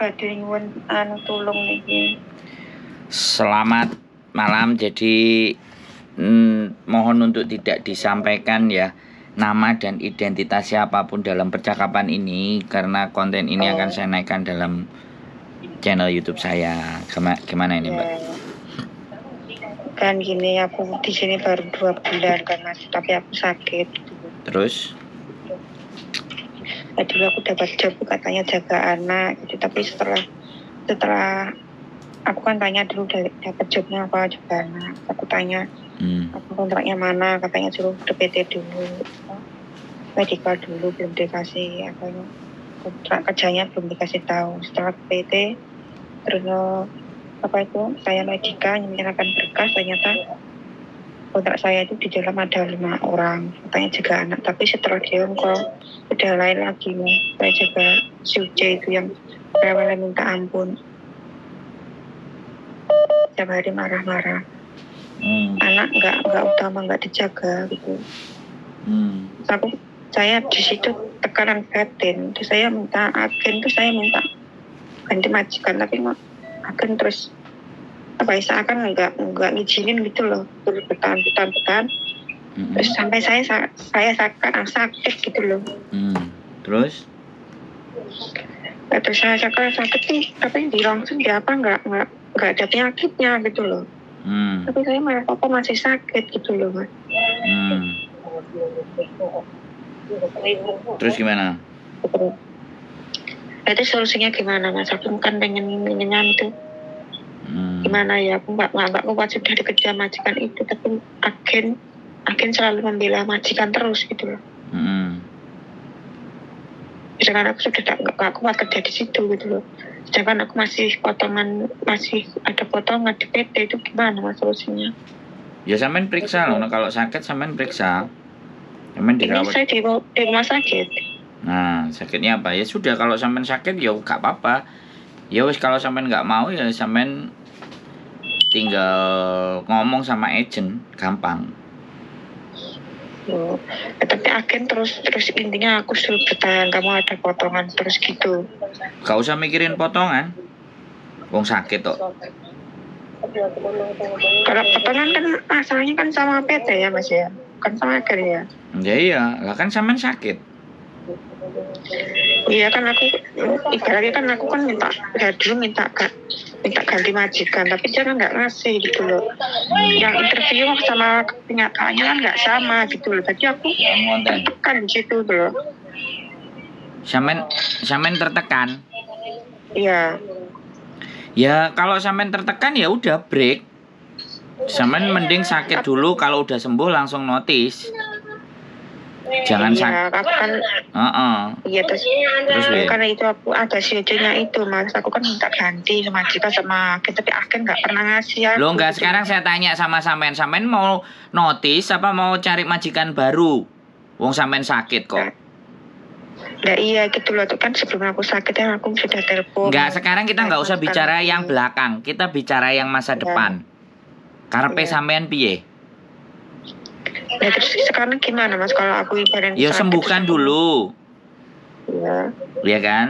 badhe nyuwun tulung niki. Selamat malam. Jadi mohon untuk tidak disampaikan ya nama dan identitas siapapun dalam percakapan ini, karena konten ini akan saya naikkan dalam channel YouTube saya. Gimana ini, Mbak? Kan gini, aku di sini baru 2 bulan kan Mas, tapi aku sakit. Terus? Dulu aku dapat job katanya jaga anak gitu, tapi setelah aku kan tanya dulu dapat jobnya apa, jaga anak. Aku tanya apa kontraknya mana, katanya suruh ke PT dulu, medical dulu, belum dikasih apa kontrak kerjanya, belum dikasih tahu. Setelah ke PT terus saya logika menyerahkan berkas, ternyata kontrak saya itu di dalam ada 5 orang, katanya jaga anak. Tapi setelah di Hongkong udah lain lagi nih, saya jaga Suce itu yang awalnya minta ampun, tiap hari marah-marah. Anak nggak utama, nggak dijaga gitu. Saya di situ tekanan batin, terus saya minta agen, terus saya minta ganti majikan, tapi agen terus seakan nggak ngizinin gitu loh, terus bertahan. Terus sampai saya sakit gitu loh. Terus? Terus saya sakit nih, tapi langsung dia nggak ada penyakitnya gitu loh. Tapi saya malah masih sakit gitu loh, Mas. Terus gimana? Itu solusinya gimana, Mas? Aku kan pengen itu. Gimana ya, aku nggak kuat sudah dikejar majikan itu, tapi agen selalu membela majikan terus gitu loh. Sedangkan aku sudah nggak kuat kerja di situ gitu loh. Sedangkan aku masih ada potongan di PT, itu gimana Mas solusinya? Ya sampean periksa loh, kalau sakit sampean periksa. Sampean dirawat. Ini saya di rumah sakit. Nah, sakitnya apa? Ya sudah, kalau sampean sakit ya nggak apa-apa. Ya wis, kalau sampean nggak mau ya sampean tinggal ngomong sama agent, gampang. Tapi agen terus intinya aku suruh bertahan, kamu ada potongan terus gitu. Gak usah mikirin potongan, wong sakit kok. Kalau potongan kan asalnya kan sama PT ya Mas ya, kan sama agen ya. Iya, lah kan sampean sakit. Iya kan, ibaratnya kan aku kan minta ganti majikan, tapi dia kan nggak ngasih gitu loh. Yang interview sama kenyataannya kan nggak sama gitu loh. Jadi aku tertekan di situ loh. Sampean tertekan? Iya. Ya kalau sampean tertekan ya udah break. Sampean mending sakit dulu, kalau udah sembuh langsung notice. Jangan sakit. Iya terus karena itu aku ada CJ-nya itu Mas, aku kan minta ganti sama majikan sama agen, tapi agen nggak pernah ngasih. Lo nggak, sekarang saya tanya sama sampean mau notice apa mau cari majikan baru? Wong sampean sakit kok. Nah iya gitu loh, kan sebelum aku sakit kan aku sudah telepon. Nggak, sekarang kita nggak usah bicara yang belakang, kita bicara yang masa depan. Karepe sampean piye? Nah terus sekarang gimana Mas kalau aku ibaratnya ya sembuhkan dulu. Iya. Iya kan?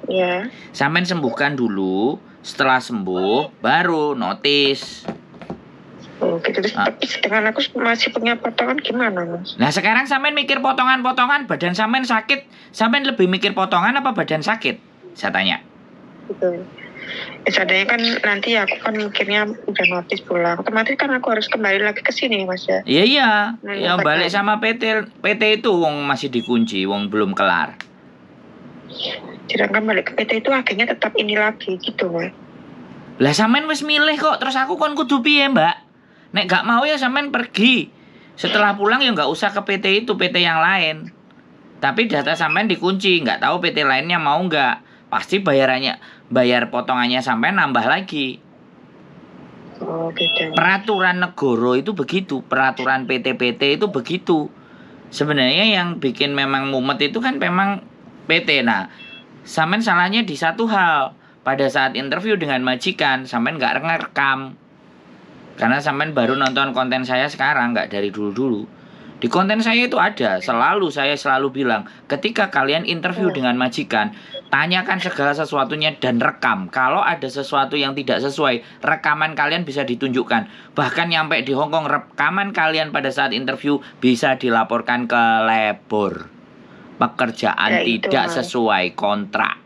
Iya. Sampean sembuhkan dulu, setelah sembuh baru notice. Oh gitu. Tapi sedangkan aku masih punya potongan, gimana Mas? Nah sekarang sampean mikir potongan-potongan, badan sampean sakit, sampean lebih mikir potongan apa badan sakit? Saya tanya. Betul. Seadanya kan nanti aku kan mikirnya udah notice pulang, otomatis kan aku harus kembali lagi ke sini Mas ya. Iya. Ya balik sama PT itu wong masih dikunci, wong belum kelar. Sedangkan balik ke PT itu akhirnya tetap ini lagi gitu Mas. Lah sampean wis milih kok, terus aku kon kudu piye Mbak? Nek gak mau ya sampean pergi. Setelah pulang ya nggak usah ke PT itu, PT yang lain. Tapi data sampean dikunci, nggak tahu PT lainnya mau nggak. Pasti bayar potongannya sampai nambah lagi. Oh, gitu. Peraturan negara itu begitu, peraturan PT-PT itu begitu. Sebenarnya yang bikin memang mumet itu kan memang PT. Nah, sampean salahnya di satu hal. Pada saat interview dengan majikan, sampean nggak ngerekam. Karena sampean baru nonton konten saya sekarang, nggak dari dulu-dulu. Di konten saya itu ada, saya selalu bilang, ketika kalian interview dengan majikan, Tanyakan segala sesuatunya dan rekam. Kalau ada sesuatu yang tidak sesuai, rekaman kalian bisa ditunjukkan. Bahkan nyampe di Hong Kong, rekaman kalian pada saat interview bisa dilaporkan ke labor. Pekerjaan Ya, itu, tidak Mas. sesuai kontrak.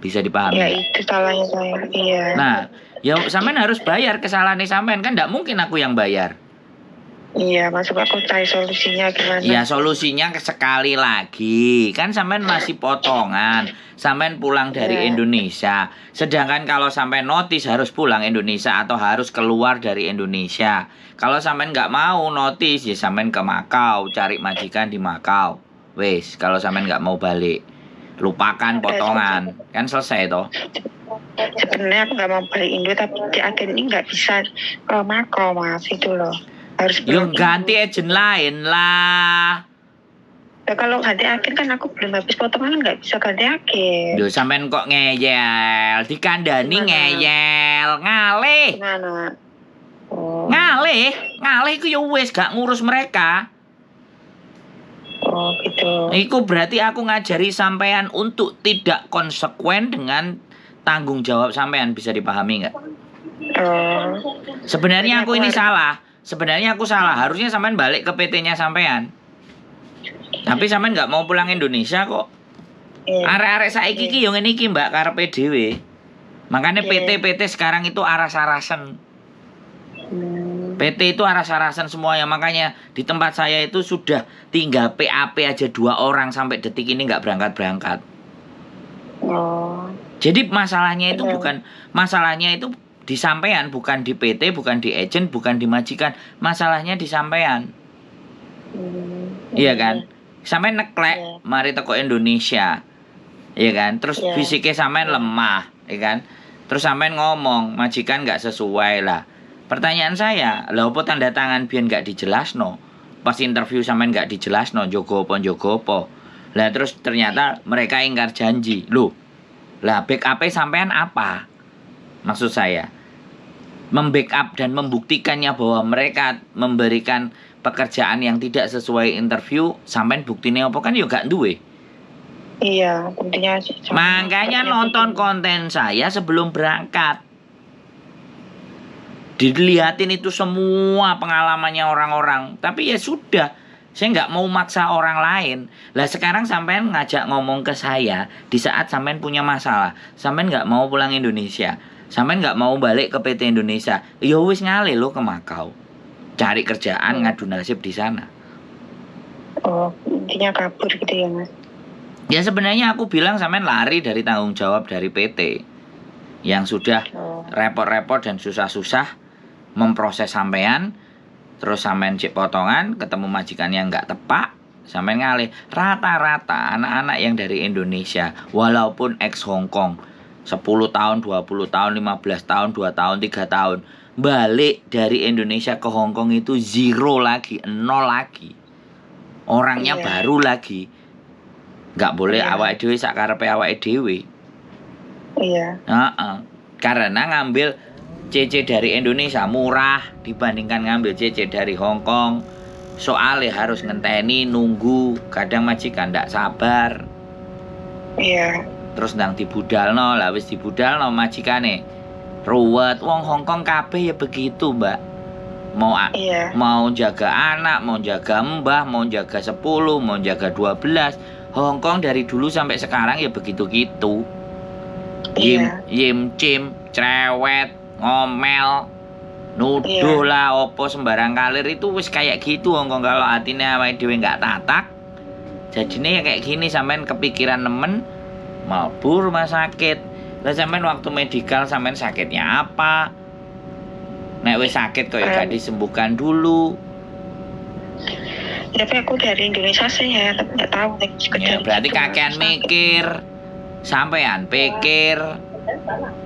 Bisa dipahami Ya nggak? itu salahnya saya. Iya. Nah, ya sampean harus bayar kesalahannya sampean. Kan nggak mungkin aku yang bayar. Iya, masuk aku cari solusinya gimana. Ya solusinya sekali lagi, kan sampean masih potongan, sampean pulang dari Ya. Indonesia. Sedangkan kalau sampean notis harus pulang Indonesia atau harus keluar dari Indonesia. Kalau sampean nggak mau notis, ya sampean ke Makau, cari majikan di Makau. Wes, kalau sampean nggak mau balik, lupakan potongan, kan selesai toh. Sebenarnya aku nggak mau balik Indo, tapi di agen ini nggak bisa ke Makau, Mas, itu loh. Harus Yo pulang ganti Indo. agent lain lah. Ya, kalau ganti agen kan aku belum habis potongan, nggak bisa ganti agen. Yo sampean kok ngeyel, dikandani Gimana? ngeyel, ngalih. Gimana? Oh, Ngalih iku ya wis gak ngurus mereka. oh gitu. Iku berarti aku ngajari sampean untuk tidak konsekuen dengan tanggung jawab sampean, bisa dipahami nggak? Oh, Sebenarnya aku ini Aku harus- salah. Sebenarnya aku salah. Harusnya sampean balik ke PT-nya sampean. Tapi sampean nggak mau pulang Indonesia kok. iya. Arek-arek saiki iki yo ngene iki Mbak karepe dhewe. Makanya Iya. PT sekarang itu aras-arasen. Hmm, PT itu aras-arasan semuanya. Makanya di tempat saya itu sudah tinggal PAP aja 2 orang sampai detik ini nggak berangkat-berangkat. oh, Jadi masalahnya itu Benar. bukan, masalahnya itu di sampean, bukan di PT, bukan di agent, bukan di majikan. Masalahnya di sampean. Iya kan? Sampean neklek Iya. mari teko Indonesia. Iya kan? Terus Iya. fisiknya sampean Iya. lemah, iya kan? Terus sampean ngomong majikan nggak sesuai lah. Pertanyaan saya, lah apa tanda tangan biar nggak dijelasno? Pas interview sampean nggak dijelasno, jogo apa? Lah terus ternyata mereka ingkar janji. Loh, lah backup sampean apa? Maksud saya, membackup dan membuktikannya bahwa mereka memberikan pekerjaan yang tidak sesuai interview, sampean buktinya apa kan ya gak duwe. Iya, tentunya. Makanya nonton konten saya sebelum berangkat. Dilihatin itu semua pengalamannya orang-orang. Tapi ya sudah, saya nggak mau maksa orang lain. Lah sekarang sampean ngajak ngomong ke saya di saat sampean punya masalah. Sampean nggak mau pulang Indonesia. Sampean nggak mau balik ke PT Indonesia. Ya wis ngalih lo ke Makau. Cari kerjaan, ngadu nasib di sana. Oh, intinya kabur gitu ya, Mas. Ya sebenarnya aku bilang sampean lari dari tanggung jawab dari PT. Yang sudah Oh, repot-repot dan susah-susah memproses sampean. Terus sampean cek potongan, ketemu majikan yang nggak tepat, sampean ngalih. Rata-rata anak-anak yang dari Indonesia, walaupun ex Hong Kong, 10 tahun, 20 tahun, 15 tahun, 2 tahun, 3 tahun, balik dari Indonesia ke Hong Kong itu zero lagi, nol lagi. Orangnya Iya. baru lagi. Nggak boleh Iya. awake dhewe sakarepe awake dhewe. iya. Heeh. Karena ngambil CC dari Indonesia murah dibandingkan ngambil CC dari Hong Kong. Soalnya harus ngenteni, nunggu, kadang majikan ndak sabar. Iya. Terus ndang dibudalno, lah wis dibudalno majikane. Ruwet, wong Hong Kong kabeh ya begitu, Mbak. Iya. Mau jaga anak, mau jaga mbah, mau jaga 10, mau jaga 12. Hong Kong dari dulu sampai sekarang ya begitu-gitu. Iya. Yim cim, cerewet, ngomel, nuduh Iya. lah opo sembarang kalir itu wis kayak gitu Hong Kong. Kalau hatinya awake dhewe nggak tatak, jadinya ya kayak gini, sampean kepikiran nemen mabur rumah sakit. Lah sampean waktu medikal sampean sakitnya apa? Nek wis sakit kok ya gak disembuhkan dulu. Tapi aku dari Indonesia sih ya, tapi nggak tahu. Ya, berarti kakean mikir. Sampean pikir.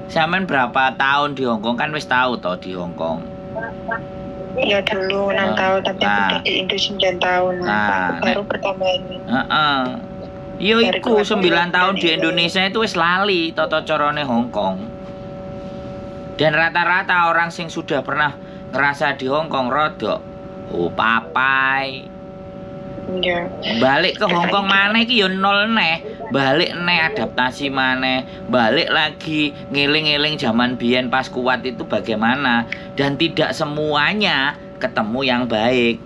Sampean berapa tahun di Hong Kong, kan wis tahu toh di Hong Kong. Iya dulu 6 tahun, tapi aku Nah. udah di Indo 9 tahun. Nah, Aku baru pertama ini. Heeh. Yo Dari iku keluarga 9 tahun di dari- Indonesia itu wis lali tata carane Hong Kong. Dan rata-rata orang sing sudah pernah ngerasa di Hong Kong rodok papai. Iya. Balik ke Hong Kong maneh iki yo nol neh. balik adaptasi maneh, balik lagi ngiling-ngiling zaman biyen pas kuat itu bagaimana, dan tidak semuanya ketemu yang baik.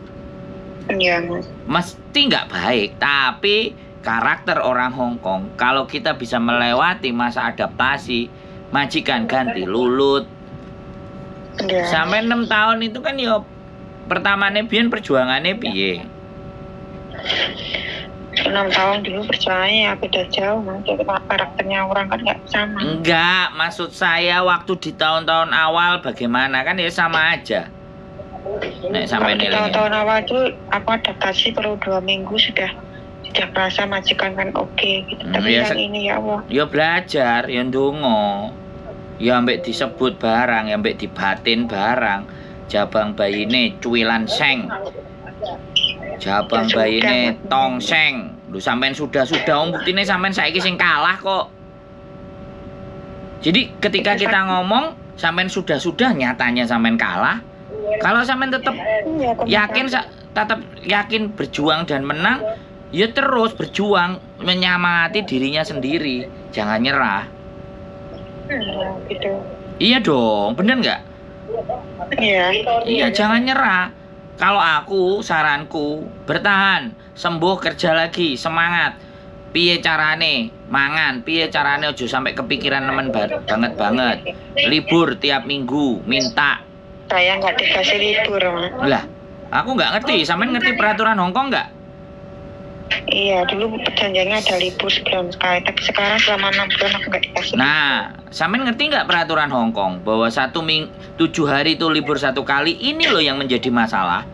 Iya, Mas. Mesti nggak baik, tapi karakter orang Hong Kong kalau kita bisa melewati masa adaptasi, majikan ganti lulut. Iya. Sampai 6 tahun itu kan yo pertamane biyen perjuangannya piye? 6 tahun dulu perjuangannya ya beda jauh, Mas. Jadi karakternya orang kan nggak sama. Enggak, maksud saya waktu di tahun-tahun awal bagaimana, kan ya sama aja. Nek sampai Kalau di nilainya. tahun-tahun awal itu aku adaptasi perlu 2 minggu sudah merasa majikan kan oke gitu. Tapi Ya, yang ini ya Allah. ya belajar, ya ndonga. Ya ambek disebut barang, ya ambek dibatin barang. Jabang bayine cuilan seng. Jabang Ya bayine sudah. tongseng. Lho sampean sudah buktine sampean saiki sing kalah kok. Jadi ketika kita ngomong sampean sudah nyatanya sampean kalah. Kalau sampean tetap Iya, aku yakin merasa. tetap yakin berjuang dan menang, ya terus berjuang menyemangati dirinya sendiri, jangan nyerah. Gitu. Iya dong, bener nggak? Iya. Iya, jangan nyerah. Kalau aku, saranku, bertahan, sembuh, kerja lagi, semangat. Piye carane mangan, piye carane ojo sampai kepikiran nemen banget. Libur tiap minggu, minta. Saya nggak dikasih libur, Mas. Lah, aku nggak ngerti, sampean ngerti peraturan Hong Kong nggak? Iya, dulu perjanjiannya ada libur sebulan sekali, tapi sekarang selama 6 bulan aku nggak dikasih. Nah, sampean ngerti nggak peraturan Hong Kong bahwa 7 hari itu libur 1 kali? Ini loh yang menjadi masalah.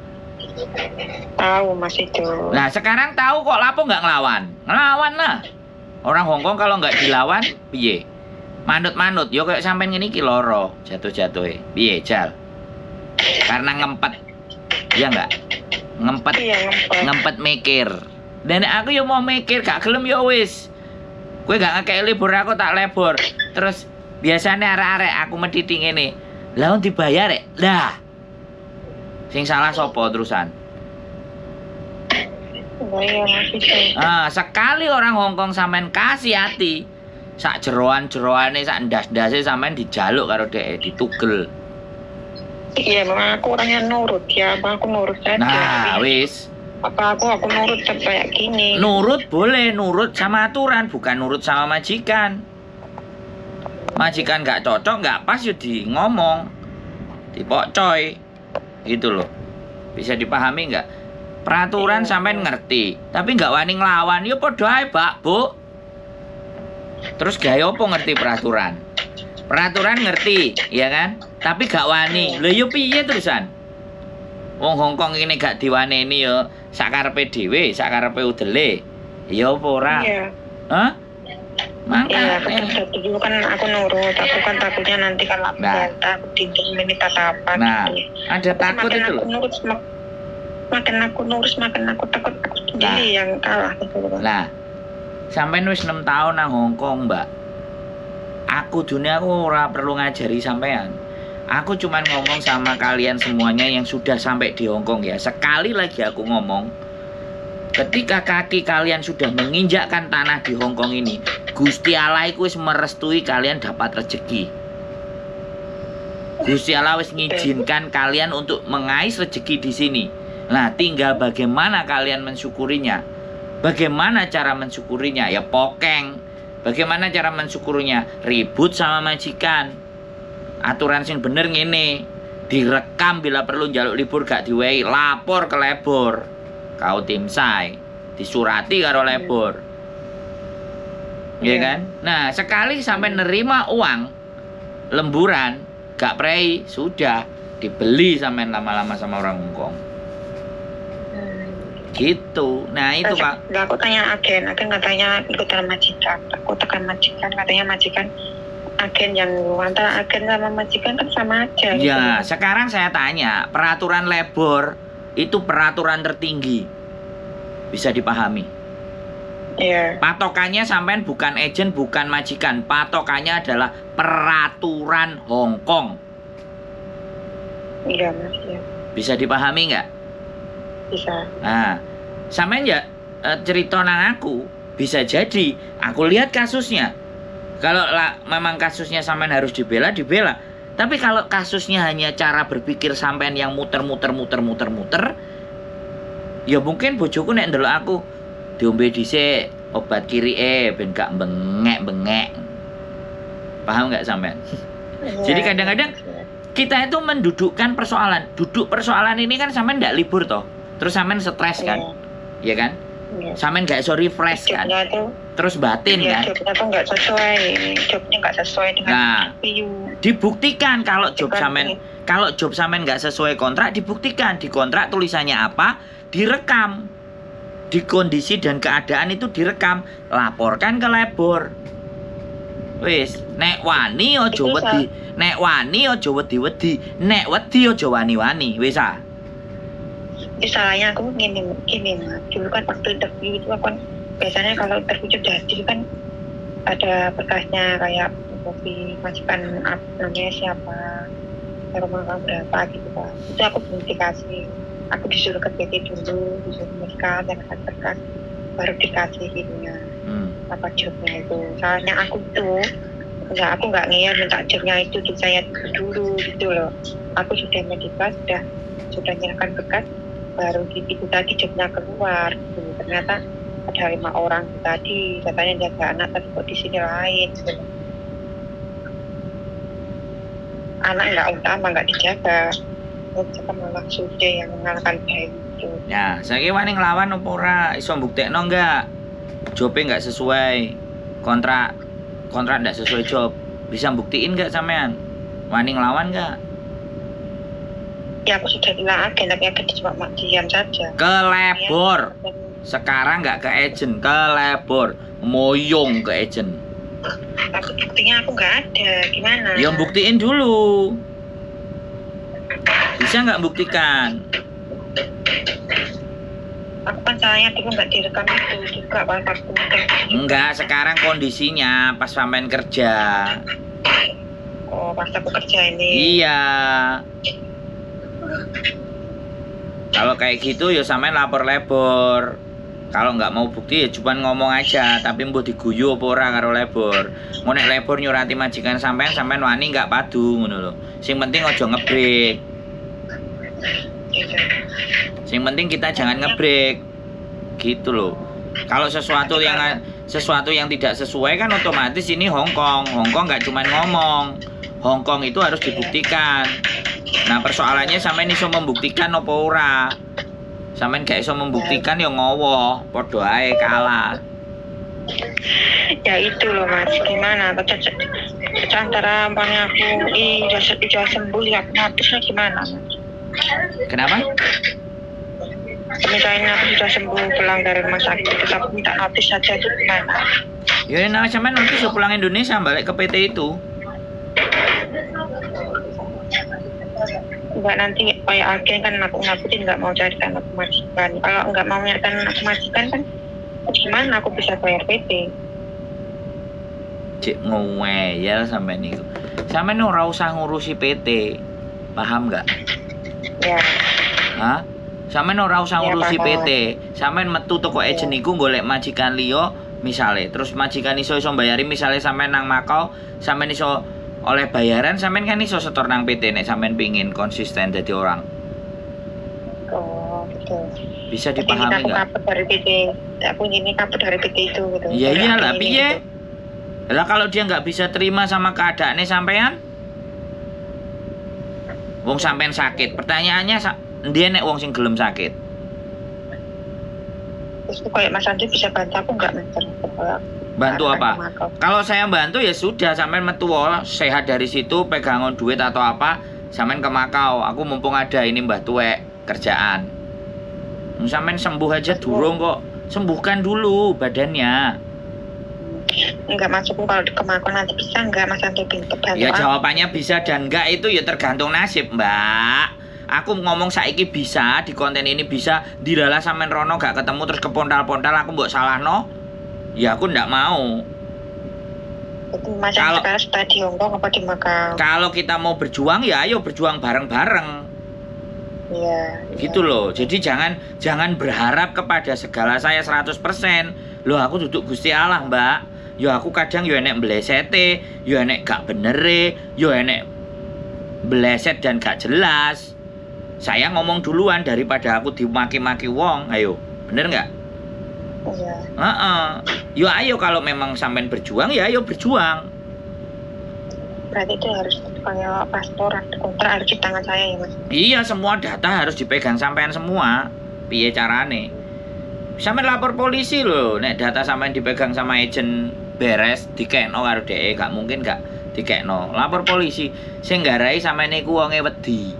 Tahu Mas itu. Nah, sekarang tahu kok lapo nggak ngelawan? Ngelawan lah. Orang Hong Kong kalau nggak dilawan, piye? Manut-manut, yo kayak sampean ngene iki loro, jatuh-jatuhe. Piye, Jal? Karena ngempet. Iya nggak? Ngempet. Iya, Ngempet mikir. Dan aku yo mau mikir, gak gelem yo wis. Kowe gak ngekek libur, aku tak lebur. Terus biasanya arek-arek aku mediti ngene. Lah dibayar rek. Lah. Sing salah sopo terusan? Iya, Mas itu. Sekali orang Hong Kong sampean kasih hati, sak jeroan-jeroane sak ndas-ndase sampean dijaluk karo dhek, ditugel. Iya, memang aku orangnya nurut ya, aku nurut saja. Nah, wis. Apa aku nurut kayak gini? Nurut boleh, nurut sama aturan, bukan nurut sama majikan. Majikan gak cocok, gak pas yo di ngomong, dipokcoy, gitu loh. Bisa dipahami nggak? Peraturan sampean ngerti, tapi nggak wani nglawan, yo padha ae, Pak, Bu. Terus gaya apa ngerti peraturan? Peraturan ngerti, ya kan? Tapi gak wani. Lha yo piye terusan? Wong Hong Kong ini gak diwaneni yo, sakarepe dhewe, sakarepe udele. Ya apa ora? Iya. Hah? Iya, Makanya. dulu kan aku nurut, aku kan takutnya nanti kalau aku Nah. bantah, aku minta apa Nah, gitu. ada takut Makin itu aku loh. nurut, makin aku nurus, makin aku takut aku sendiri yang kalah gitu loh. Lah, sampean wis 6 tahun nang Hong Kong, Mbak. Aku dunia aku ora perlu ngajari sampean. Aku cuman ngomong sama kalian semuanya yang sudah sampai di Hong Kong ya. Sekali lagi aku ngomong, ketika kaki kalian sudah menginjakkan tanah di Hong Kong ini, Gusti Allah iku wis merestui kalian dapat rezeki. Gusti Allah wis ngizinkan kalian untuk mengais rezeki di sini. Nah, tinggal bagaimana kalian mensyukurinya. Bagaimana cara mensyukurinya? Ya pokeng. Bagaimana cara mensyukurinya? Ribut sama majikan. Aturan sing bener ngene. Direkam bila perlu njaluk libur gak diwehi, lapor ke lebor. Kau tim sai, disurati karo lebor. Iya kan? Nah, sekali sampai nerima uang lemburan, gak prei, sudah dibeli sampai lama-lama sama orang Hong Kong. Gitu. Nah, itu Pak. Nah, aku tanya agen katanya ikutan majikan. Aku tekan majikan, katanya majikan agen yang antara agen sama majikan kan sama aja. Ya, gitu. sekarang saya tanya, peraturan lebor itu peraturan tertinggi. Bisa dipahami? Iya. Patokannya sampean bukan agen, bukan majikan. Patokannya adalah peraturan Hong Kong. Iya, Mas, ya. Bisa dipahami nggak? Bisa. Nah, sampean ya cerita nang aku, Bisa jadi aku lihat kasusnya. Kalau memang kasusnya sampean harus dibela, dibela. Tapi kalau kasusnya hanya cara berpikir sampean yang muter-muter, ya mungkin bojoku nek ndelok aku diombe dhisik obat kiri ben gak bengek. Paham nggak sampean? Jadi kadang-kadang kita itu mendudukkan persoalan. Duduk persoalan ini kan sampean ndak libur toh. Terus sampean stres kan? Iya kan? Sampean nggak iso refresh kan? Terus batin kan? Jobnya tuh nggak sesuai. Jobnya nggak sesuai dengan dibuktikan kalau job sampean nggak sesuai kontrak, dibuktikan di kontrak tulisannya apa, direkam. Di kondisi dan keadaan itu direkam, laporkan ke labor. Wis, nek wani aja wedi, nek wani aja wedi-wedi, nek wedi aja wani-wani, wis ah. Salahnya aku gini Mas. Dulu kan waktu interview itu kan biasanya kalau interview jadi kan ada berkasnya kayak kopi majikan namanya siapa, rumah kamu berapa gitu kan. Itu aku belum dikasih. Aku disuruh ke PT dulu, disuruh menikah dan berkas baru dikasih ininya apa jobnya itu. Soalnya aku nggak ngeyel minta jobnya itu saya dulu gitu loh. Aku sudah medikal, sudah nyerahkan berkas, baru itu tadi jobnya keluar gitu. Ternyata ada 5 orang tadi katanya jaga anak, tapi kok di sini lain gitu. Anak nggak utama, nggak dijaga, kita malah sudah yang mengalahkan bayi itu. Ya, saya wani ngelawan opo ora iso mbuktekno enggak? Jobe enggak sesuai kontrak enggak sesuai job. Bisa buktiin enggak sampean? Wani ngelawan enggak? Ya aku sudah bilang agen, tapi agen cuma diam saja. Ke labor. Sekarang enggak ke agent, ke labor. Moyong ke agent. Tapi buktinya aku nggak ada, gimana? Ya buktiin dulu. Bisa nggak buktikan? Aku kan salahnya dulu nggak direkam itu juga waktu enggak, sekarang kondisinya pas sampean kerja. Oh, pas aku kerja ini. Iya. Kalau kayak gitu ya sampean lapor labor. Kalau nggak mau bukti ya cuma ngomong aja, tapi mbuh diguyu apa ora karo labor. Mau nek labor nyurati majikan sampean wani nggak padu ngono lho. Sing penting aja ngebreak. Sing penting kita jangan ngebreak. Gitu loh. Kalau sesuatu yang tidak sesuai kan otomatis ini Hongkong nggak cuma ngomong. Hongkong itu harus dibuktikan. Nah, persoalannya sampean iso membuktikan apa ora? Sampean gak iso membuktikan ya ngowo, padha ae kalah. Ya itu loh Mas, gimana? Antara ampanya aku udah sembuh ya, notisnya gimana Mas? Kenapa? Misalnya aku sudah sembuh pulang dari rumah sakit, terus aku minta notis saja itu gimana? Ya sampean notis ya pulang Indonesia balik ke PT itu. Enggak, nanti kayak agen kan ngakutin nggak mau carikan aku majikan. Kalau nggak mau carikan aku majikan kan gimana aku bisa bayar PT? Cek ngeyel sampean niku. Sampean ora usah ngurusi PT. Paham nggak? Ya. Hah? Sampean ora usah ngurusi ya, PT. Sampean metu toko agent iku golek majikan liya misale. Terus majikan iso bayari misale sampean nang Makau, sampean iso oleh bayaran, sampean kan iso setor nang PT nek sampean pingin konsisten jadi orang. Oh, betul. Bisa dipahami enggak? Aku dari PT. Aku ini kabur dari PT itu gitu. Iya iyalah piye? Lah kalau dia nggak bisa terima sama keadaannya sampean? Wong sampean sakit. Pertanyaannya dia nek wong sing gelem sakit. Terus kayak Mas Andi bisa bantu aku enggak Mas? Bantu apa? Kalau saya bantu ya sudah, sampean metu sehat dari situ, pegangan duit atau apa, sampean ke Makau. Aku mumpung ada ini Mbah Tuwek kerjaan. Sampean sembuh aja durung kok. Sembuhkan dulu badannya. Enggak, maksudku kalau ke Makau nanti bisa enggak Mas Andi bantu? Ya jawabannya bisa dan enggak itu ya tergantung nasib, Mbak. Aku ngomong saiki bisa, di konten ini bisa, dilala sampean rono gak ketemu terus kepontal-pontal aku mbok salahno. Ya aku ndak mau. Itu Mas kalau sekarang sudah di Hongkong apa di Makau? Kalau kita mau berjuang ya ayo berjuang bareng-bareng. Iya. Gitu loh. Jadi jangan berharap kepada segala saya 100%. Loh aku duduk Gusti Allah, Mbak. Yo aku kadang yo enek blesete, yo enek gak benere, yo enek bleset dan gak jelas. Saya ngomong duluan daripada aku dimaki-maki wong. Ayo, bener nggak? Iya. Yo ayo kalau memang sampean berjuang ya ayo berjuang. Berarti itu harus kayak paspor atau kontrak harus di tangan saya ya Mas? Iya, semua data harus dipegang sampean semua. Piye carane? Sampean lapor polisi loh, nek data sampean dipegang sama agent beres dikekno karo dhek, gak mungkin gak dikekno. Lapor polisi, sing nggarai sampean iku wonge wedi.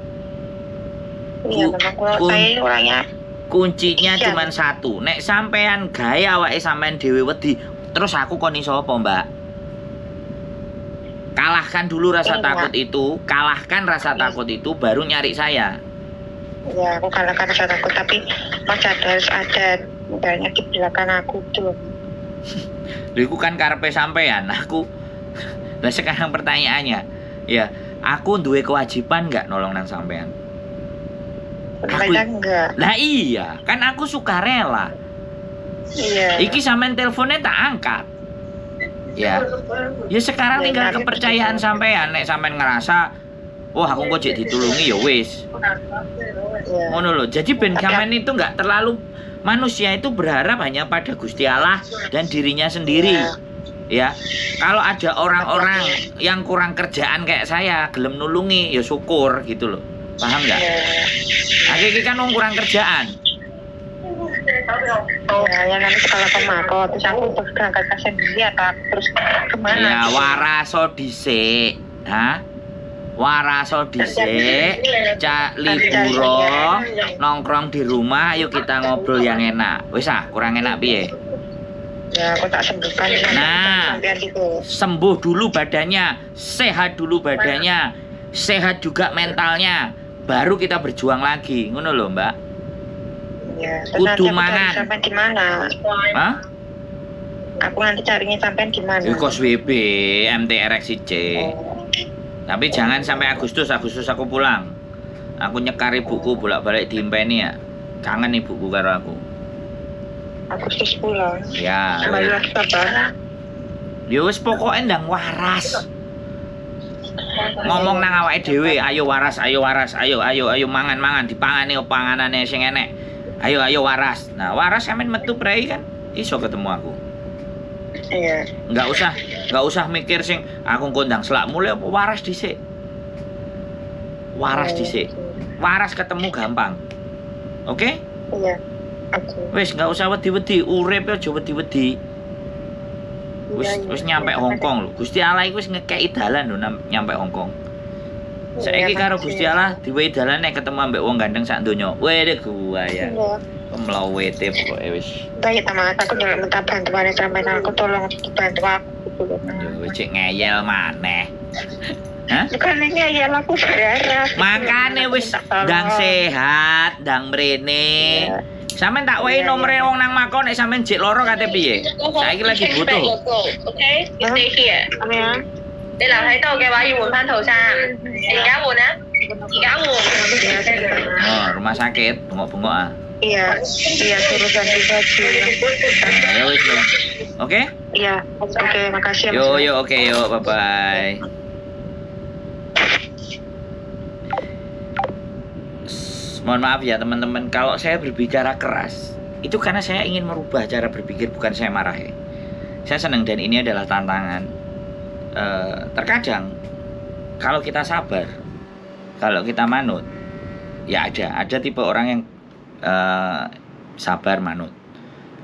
Iya, memang kalau saya orangnya Kuncinya iya. cuma satu, nek sampean gawe awake sampean dhewe wedi, terus aku kon iso apa, Mbak? Kalahkan dulu rasa takut itu, kalahkan rasa takut itu, baru nyari saya. Ya, aku kalahkan rasa takut, tapi masih harus ada misalnya di belakang aku tuh. Lha iku kan karepe sampean, aku. Lah sekarang pertanyaannya, ya, aku duwe kewajiban nggak nolong nang sampean? Aku Enggak. Lah iya, kan aku sukarela. Iya. Iki sampean teleponnya tak angkat. Ya. Ya sekarang tinggal kepercayaan sampean, nek sampean ngerasa wah aku kok jadi ditulungi ya wis. Ngono lho. Jadi ben sampean itu nggak terlalu, manusia itu berharap hanya pada Gusti Allah dan dirinya sendiri. Ya. Kalau ada orang-orang yang kurang kerjaan kayak saya gelem nulungi ya syukur gitu loh. Paham nggak? Akhirnya kan wong kurang kerjaan. Ya nanti kalau kemakot terus aku berangkat ke sendiri atau terus kemana? Ya waraso dhisik. Hah? Waraso dhisik, cak liburo, nongkrong di rumah, yuk kita ngobrol yang enak. Wis kurang enak piye? Ya aku tak sembuhkan. Nah, sembuh dulu badannya, sehat dulu badannya, sehat juga mentalnya, baru kita berjuang lagi. Ngono lho, Mbak. Ya, kudu mangan. Sampai di mana? Hah? Aku nanti carinya sampai di mana? Kos WB, MTRX-C. Tapi jangan sampai Agustus aku pulang. Aku nyekar ibuku bolak-balik diimpeni ya. Kangen ibuku karo aku. Agustus pulang. Ya. Kembali lagi kapan? Ya wis pokoke ndang waras. Ngomong nang awake dhewe, ayo waras, ayo mangan dipangani panganane sing enek. Ayo waras. Nah, waras sampean metu prei kan iso ketemu aku. Iya. Enggak usah mikir sing aku kondang selakmu le apa waras dhisik. Waras dhisik. Waras ketemu gampang. Oke? Iya. Oke. Wis enggak usah wedi-wedi, urip aja wedi-wedi. Wis nyampe Hongkong lho. Gusti Allah iku wis ngekeki dalan lho nyampe Hongkong. Saiki karo Gusti Allah diwehi dalan nek ketemu ambek wong gandeng sak donya. Wede gua ya. Pemlawete pokoke wis. Baik sama aku udah minta bantuan sampai aku tolong dibantu aku dulu. Yo cek ngeyel maneh. Hah? Bukan ngeyel aku berharap. Makane wis ndang sehat, ndang mrene. Sampeyan tak wehi nomere wong nang makon nek sampeyan jek loro kate piye? Saiki lagi butuh. Okay, you stay here. Ya. Đi làm thấy tôi kêu bà đi quần thanh thù sang. Đi cá quần á. Đi cá quần. Oh, rumah sakit, bengok-bengok ah. Iya, suruh ganti baju. Ya wis lho. Oke? Iya, oke, makasih ya. Yo, oke, bye bye. Mohon maaf ya teman-teman, kalau saya berbicara keras itu karena saya ingin merubah cara berpikir, bukan saya marah ya. Saya senang dan ini adalah tantangan. Terkadang kalau kita sabar, kalau kita manut, ya ada tipe orang yang sabar manut,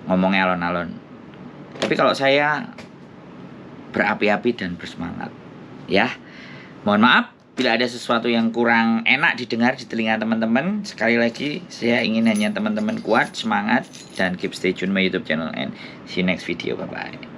ngomongnya alon-alon. Tapi kalau saya berapi-api dan bersemangat, ya. Mohon maaf bila ada sesuatu yang kurang enak didengar di telinga teman-teman. Sekali lagi saya ingin hanya teman-teman kuat, semangat, dan keep stay tune my YouTube channel and see you next video. Bye bye.